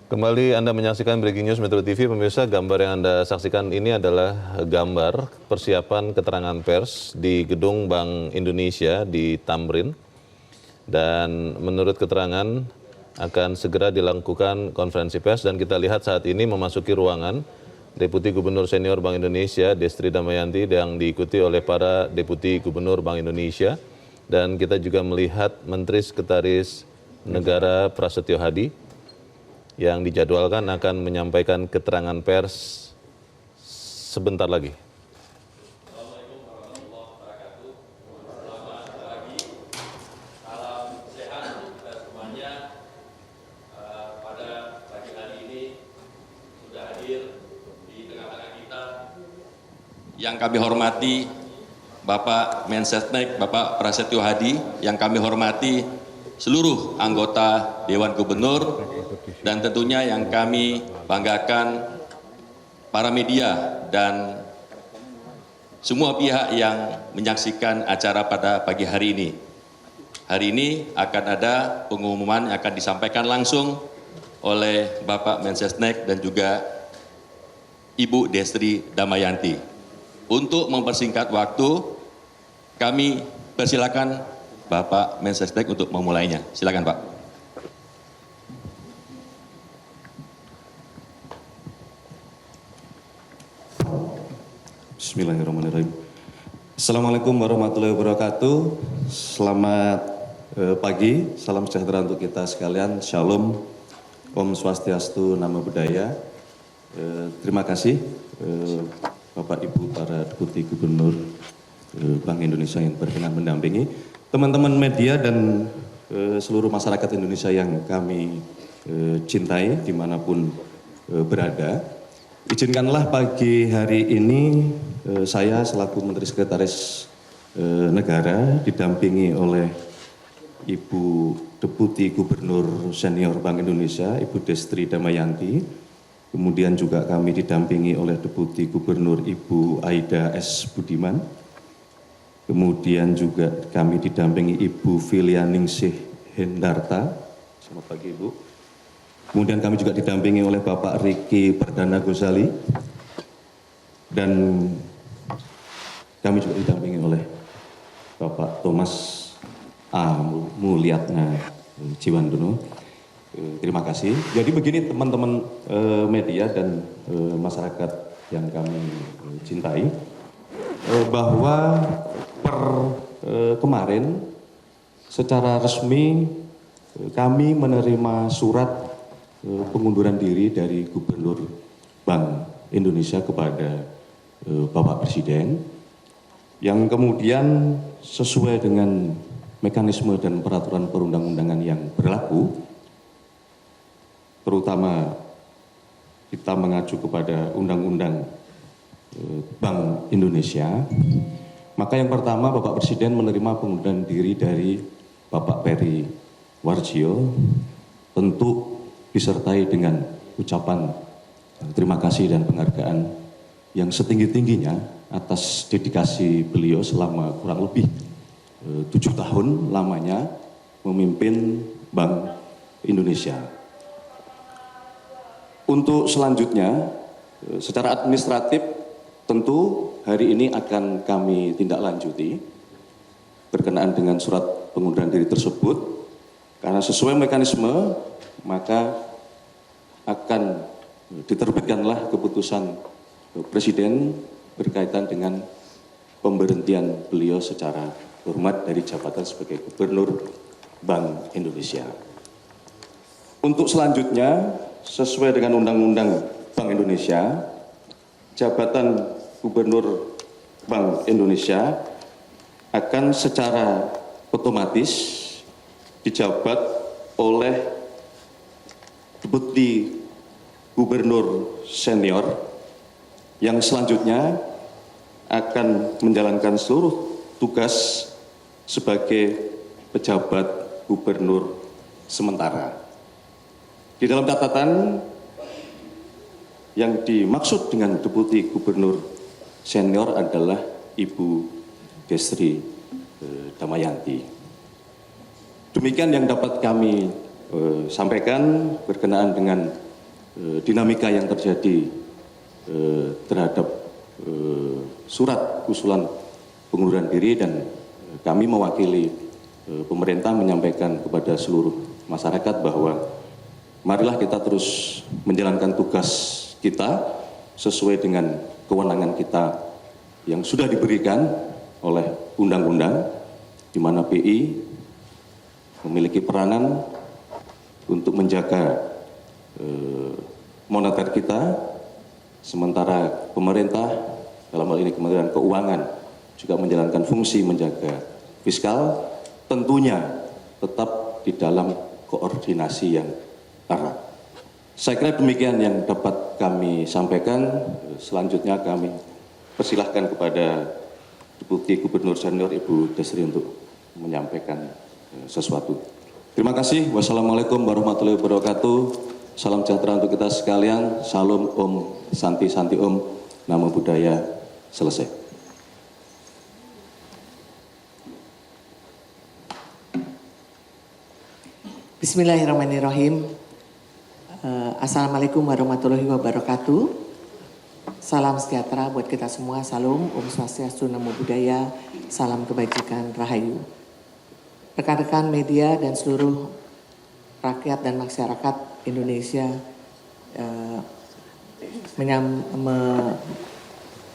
Kembali Anda menyaksikan Breaking News Metro TV, pemirsa. Gambar yang Anda saksikan ini adalah gambar persiapan keterangan pers di Gedung Bank Indonesia di Tamrin. Dan menurut keterangan akan segera dilakukan konferensi pers, dan kita lihat saat ini memasuki ruangan Deputi Gubernur Senior Bank Indonesia Destri Damayanti yang diikuti oleh para Deputi Gubernur Bank Indonesia. Dan kita juga melihat Menteri Sekretaris Negara Prasetyo Hadi yang dijadwalkan akan menyampaikan keterangan pers sebentar lagi. Assalamualaikum warahmatullahi wabarakatuh. Selamat pagi, salam sehat untuk kita semuanya. Pada pagi hari ini sudah hadir di tengah-tengah kita yang kami hormati Bapak Mensesnek, Bapak Prasetyo Hadi, yang kami hormati seluruh anggota Dewan Gubernur, dan tentunya yang kami banggakan para media dan semua pihak yang menyaksikan acara pada pagi hari ini. Hari ini akan ada pengumuman yang akan disampaikan langsung oleh Bapak Mensesnek dan juga Ibu Destri Damayanti. Untuk mempersingkat waktu, kami persilakan Bapak Mensesnek untuk memulainya. Silakan, Pak. Bismillahirrahmanirrahim. Assalamualaikum warahmatullahi wabarakatuh. Selamat pagi, salam sejahtera untuk kita sekalian. Shalom, Om Swastiastu, Namo Buddhaya. Terima kasih Bapak Ibu para Deputi Gubernur Bank Indonesia yang berkenan mendampingi, teman-teman media dan seluruh masyarakat Indonesia yang kami cintai dimanapun berada. Izinkanlah pagi hari ini saya selaku Menteri Sekretaris Negara didampingi oleh Ibu Deputi Gubernur Senior Bank Indonesia, Ibu Destri Damayanti. Kemudian juga kami didampingi oleh Deputi Gubernur Ibu Aida S. Budiman. Kemudian juga kami didampingi Ibu Filianingsih Hendarta. Selamat pagi, Ibu. Kemudian kami juga didampingi oleh Bapak Riki Perdana Gozali. Dan kami juga didampingi oleh Bapak Thomas A. Mulyatna Jiwandono. Terima kasih. Jadi begini teman-teman media dan masyarakat yang kami cintai, bahwa kemarin secara resmi kami menerima surat pengunduran diri dari Gubernur Bank Indonesia kepada Bapak Presiden, yang kemudian sesuai dengan mekanisme dan peraturan perundang-undangan yang berlaku, terutama kita mengacu kepada Undang-Undang Bank Indonesia. Maka yang pertama Bapak Presiden menerima pengunduran diri dari Bapak Peri Warjio, tentu disertai dengan ucapan terima kasih dan penghargaan yang setinggi-tingginya atas dedikasi beliau selama kurang lebih 7 tahun lamanya memimpin Bank Indonesia. Untuk selanjutnya, secara administratif tentu hari ini akan kami tindak lanjuti berkenaan dengan surat pengunduran diri tersebut, karena sesuai mekanisme maka akan diterbitkanlah keputusan Presiden berkaitan dengan pemberhentian beliau secara hormat dari jabatan sebagai Gubernur Bank Indonesia. Untuk selanjutnya, sesuai dengan Undang-Undang Bank Indonesia, jabatan Gubernur Bank Indonesia akan secara otomatis dijabat oleh Deputi Gubernur Senior yang selanjutnya akan menjalankan seluruh tugas sebagai pejabat gubernur sementara. Di dalam catatan, yang dimaksud dengan Deputi Gubernur Senior adalah Ibu Destri Damayanti. Demikian yang dapat kami sampaikan berkenaan dengan dinamika yang terjadi terhadap surat usulan pengunduran diri, dan kami mewakili pemerintah menyampaikan kepada seluruh masyarakat bahwa marilah kita terus menjalankan tugas kita sesuai dengan kewenangan kita yang sudah diberikan oleh undang-undang, di mana BI memiliki peranan untuk menjaga moneter kita, sementara pemerintah dalam hal ini Kementerian Keuangan juga menjalankan fungsi menjaga fiskal, tentunya tetap di dalam koordinasi yang erat. Saya kira demikian yang dapat kami sampaikan. Selanjutnya kami persilahkan kepada Deputi Gubernur Senior Ibu Desri untuk menyampaikan sesuatu. Terima kasih. Wassalamualaikum warahmatullahi wabarakatuh. Salam sejahtera untuk kita sekalian. Salam Om, Santi Santi Om. Namo Buddhaya. Selesai. Bismillahirrahmanirrahim. Assalamualaikum warahmatullahi wabarakatuh. Salam sejahtera buat kita semua. Salam Om Swastiastu, Namo Buddhaya. Salam kebajikan, Rahayu. Rekan-rekan media dan seluruh rakyat dan masyarakat Indonesia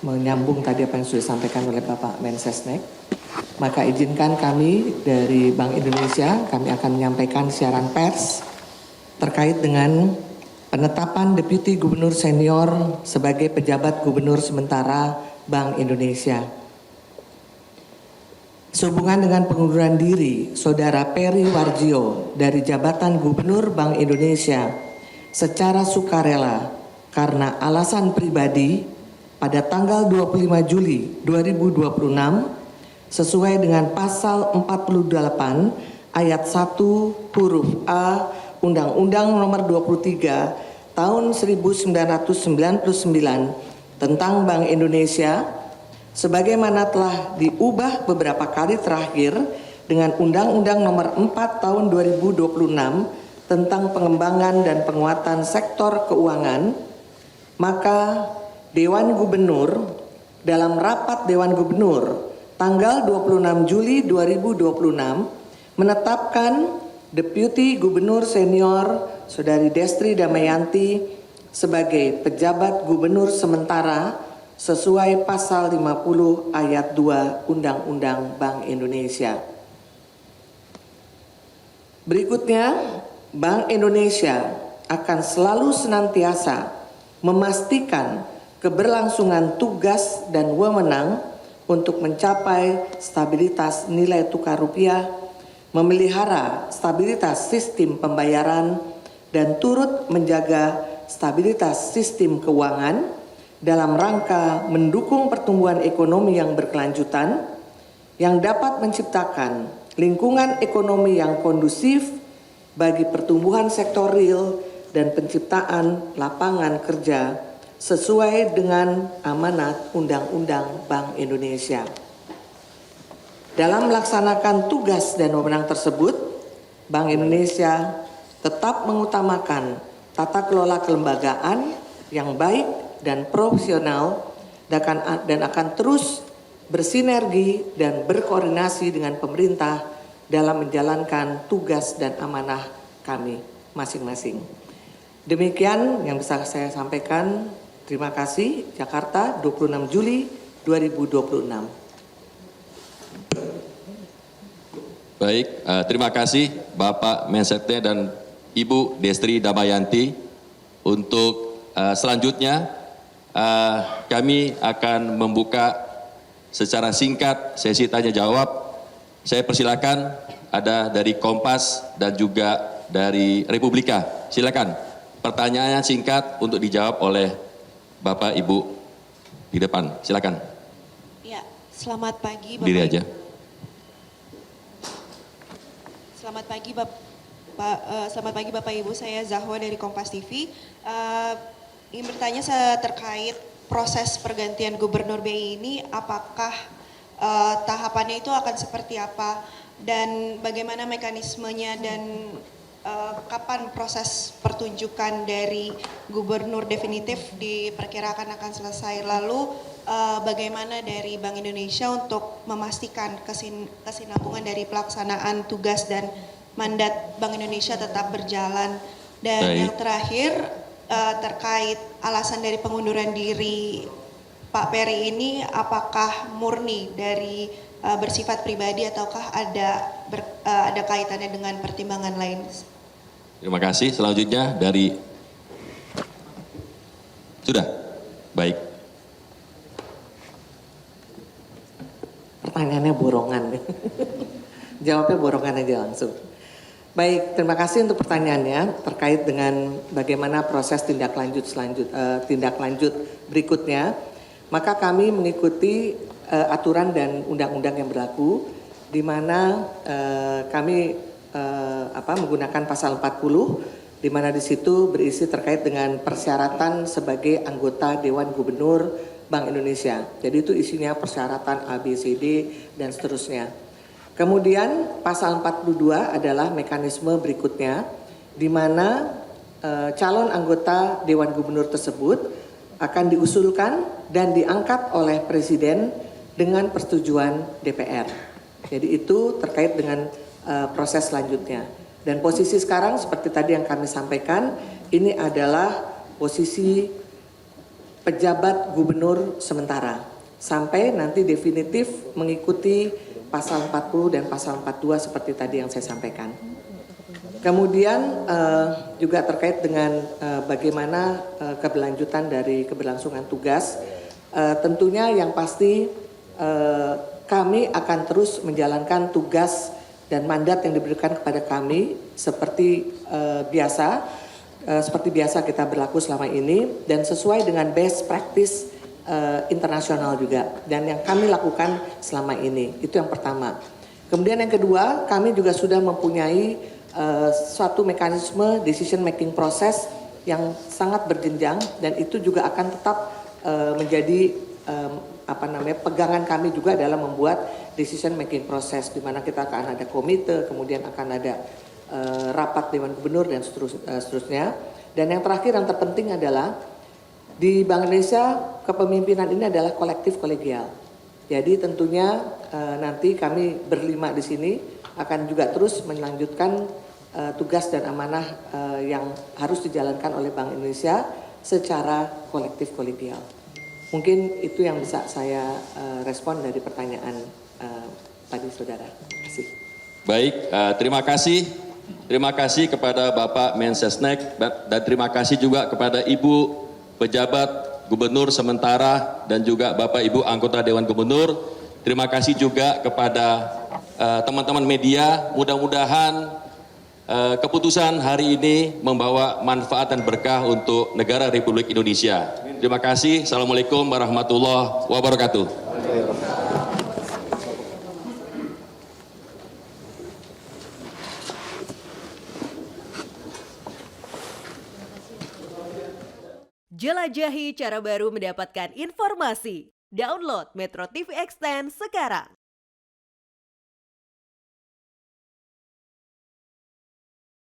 menyambung tadi apa yang sudah disampaikan oleh Bapak Mensesnek, maka izinkan kami dari Bank Indonesia, kami akan menyampaikan siaran pers terkait dengan penetapan Deputi Gubernur Senior sebagai pejabat Gubernur sementara Bank Indonesia. Sehubungan dengan pengunduran diri Saudara Peri Warjio dari jabatan Gubernur Bank Indonesia secara sukarela karena alasan pribadi pada tanggal 25 Juli 2026 sesuai dengan pasal 48 ayat 1 huruf A Undang-Undang Nomor 23 Tahun 1999 tentang Bank Indonesia, sebagaimana telah diubah beberapa kali terakhir dengan Undang-Undang Nomor 4 Tahun 2026 tentang pengembangan dan penguatan sektor keuangan, maka Dewan Gubernur dalam rapat Dewan Gubernur tanggal 26 Juli 2026 menetapkan Deputi Gubernur Senior Saudari Destri Damayanti sebagai pejabat gubernur sementara sesuai pasal 50 ayat 2 Undang-Undang Bank Indonesia. Berikutnya, Bank Indonesia akan selalu senantiasa memastikan keberlangsungan tugas dan wewenang untuk mencapai stabilitas nilai tukar rupiah, memelihara stabilitas sistem pembayaran, dan turut menjaga stabilitas sistem keuangan dalam rangka mendukung pertumbuhan ekonomi yang berkelanjutan yang dapat menciptakan lingkungan ekonomi yang kondusif bagi pertumbuhan sektor real dan penciptaan lapangan kerja sesuai dengan amanat Undang-Undang Bank Indonesia. Dalam melaksanakan tugas dan wewenang tersebut, Bank Indonesia tetap mengutamakan tata kelola kelembagaan yang baik dan profesional dan akan terus bersinergi dan berkoordinasi dengan pemerintah dalam menjalankan tugas dan amanah kami masing-masing. Demikian yang bisa saya sampaikan. Terima kasih. Jakarta, 26 Juli 2026. Baik, terima kasih Bapak Menseknek dan Ibu Destri Damayanti. Untuk selanjutnya kami akan membuka secara singkat sesi tanya jawab. Saya persilakan ada dari Kompas dan juga dari Republika. Silakan pertanyaannya singkat untuk dijawab oleh Bapak Ibu di depan. Silakan. Ya, selamat pagi Bapak. Diri aja. Selamat pagi selamat pagi Bapak Ibu, saya Zahwa dari Kompas TV. Ingin bertanya terkait proses pergantian Gubernur BI ini, apakah tahapannya itu akan seperti apa dan bagaimana mekanismenya, dan kapan proses pertunjukan dari gubernur definitif diperkirakan akan selesai? Lalu bagaimana dari Bank Indonesia untuk memastikan kesinambungan dari pelaksanaan tugas dan mandat Bank Indonesia tetap berjalan? Dan Baik. yang terakhir terkait alasan dari pengunduran diri Pak Peri ini, apakah murni dari bersifat pribadi ataukah ada kaitannya dengan pertimbangan lain? Terima kasih. Selanjutnya dari sudah baik. Pertanyaannya borongan. Jawabnya borongan aja langsung. Baik, terima kasih untuk pertanyaannya terkait dengan bagaimana proses tindak lanjut berikutnya. Maka kami mengikuti aturan dan undang-undang yang berlaku, di mana kami menggunakan pasal 40, di mana di situ berisi terkait dengan persyaratan sebagai anggota Dewan Gubernur Bank Indonesia. Jadi itu isinya persyaratan A, B, C, D, dan seterusnya. Kemudian pasal 42 adalah mekanisme berikutnya, di mana calon anggota Dewan Gubernur tersebut akan diusulkan dan diangkat oleh Presiden dengan persetujuan DPR. Jadi itu terkait dengan proses selanjutnya. Dan posisi sekarang seperti tadi yang kami sampaikan, ini adalah posisi pejabat gubernur sementara sampai nanti definitif mengikuti pasal 40 dan pasal 42 seperti tadi yang saya sampaikan. Kemudian juga terkait dengan bagaimana keberlanjutan dari keberlangsungan tugas, tentunya yang pasti kami akan terus menjalankan tugas dan mandat yang diberikan kepada kami seperti biasa. Seperti biasa kita berlaku selama ini dan sesuai dengan best practice internasional juga dan yang kami lakukan selama ini. Itu yang pertama. Kemudian yang kedua, kami juga sudah mempunyai suatu mekanisme decision making process yang sangat berjenjang dan itu juga akan tetap menjadi pegangan kami juga dalam membuat decision making process, di mana kita akan ada komite, kemudian akan ada rapat Dewan Gubernur dan seterusnya. Dan yang terakhir yang terpenting adalah di Bank Indonesia kepemimpinan ini adalah kolektif kolegial. Jadi tentunya nanti kami berlima di sini akan juga terus melanjutkan tugas dan amanah yang harus dijalankan oleh Bank Indonesia secara kolektif kolegial. Mungkin itu yang bisa saya respon dari pertanyaan tadi saudara. Terima kasih. Baik, terima kasih. Terima kasih kepada Bapak Mensesnek dan terima kasih juga kepada Ibu pejabat Gubernur sementara dan juga Bapak Ibu anggota Dewan Gubernur. Terima kasih juga kepada teman-teman media. Mudah-mudahan keputusan hari ini membawa manfaat dan berkah untuk negara Republik Indonesia. Terima kasih. Assalamualaikum warahmatullahi wabarakatuh. Jelajahi cara baru mendapatkan informasi. Download Metro TV Extend sekarang.